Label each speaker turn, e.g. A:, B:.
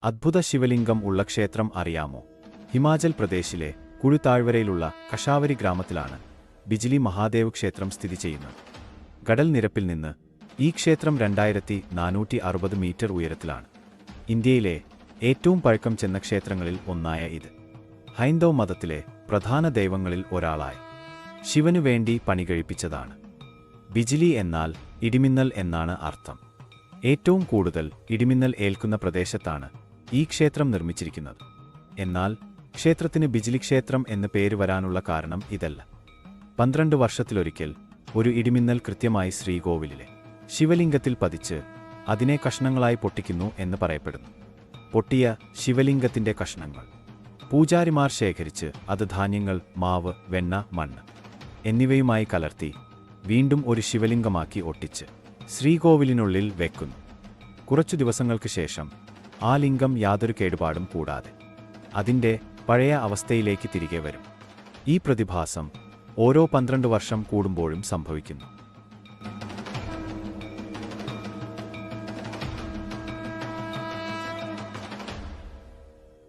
A: അദ്ഭുത ശിവലിംഗം ഉള്ള ക്ഷേത്രം അറിയാമോ? ഹിമാചൽ പ്രദേശിലെ കുഴു താഴ്വരയിലുള്ള കഷാവരി ഗ്രാമത്തിലാണ് ബിജ്ലി മഹാദേവ് ക്ഷേത്രം സ്ഥിതി ചെയ്യുന്നത്. കടൽ നിരപ്പിൽ നിന്ന് ഈ ക്ഷേത്രം 2460 മീറ്റർ ഉയരത്തിലാണ്. ഇന്ത്യയിലെ ഏറ്റവും പഴക്കം ചെന്ന ക്ഷേത്രങ്ങളിൽ ഒന്നായ ഇത് ഹൈന്ദവ മതത്തിലെ പ്രധാന ദൈവങ്ങളിൽ ഒരാളായ ശിവനു വേണ്ടി പണികഴിപ്പിച്ചതാണ്. ബിജ്ലി എന്നാൽ ഇടിമിന്നൽ എന്നാണ് അർത്ഥം. ഏറ്റവും കൂടുതൽ ഇടിമിന്നൽ ഏൽക്കുന്ന പ്രദേശത്താണ് ഈ ക്ഷേത്രം നിർമ്മിച്ചിരിക്കുന്നത്. എന്നാൽ ക്ഷേത്രത്തിന് ബിജ്ലി ക്ഷേത്രം എന്ന് പേര് വരാനുള്ള കാരണം ഇതല്ല. 12 വർഷത്തിലൊരിക്കൽ ഒരു ഇടിമിന്നൽ കൃത്യമായി ശ്രീകോവിലിലെ ശിവലിംഗത്തിൽ പതിച്ച് അതിനെ കഷ്ണങ്ങളായി പൊട്ടിക്കുന്നു എന്ന് പറയപ്പെടുന്നു. പൊട്ടിയ ശിവലിംഗത്തിന്റെ കഷ്ണങ്ങൾ പൂജാരിമാർ ശേഖരിച്ച് അത് ധാന്യങ്ങൾ, മാവ്, വെണ്ണ, മണ്ണ് എന്നിവയുമായി കലർത്തി വീണ്ടും ഒരു ശിവലിംഗമാക്കി ഒട്ടിച്ച് ശ്രീകോവിലിനുള്ളിൽ വെക്കുന്നു. കുറച്ചു ദിവസങ്ങൾക്ക് ശേഷം ആ ലിംഗം യാതൊരു കേടുപാടും കൂടാതെ അതിൻ്റെ പഴയ അവസ്ഥയിലേക്ക് തിരികെ വരും. ഈ പ്രതിഭാസം ഓരോ 12 വർഷം കൂടുമ്പോഴും സംഭവിക്കുന്നു.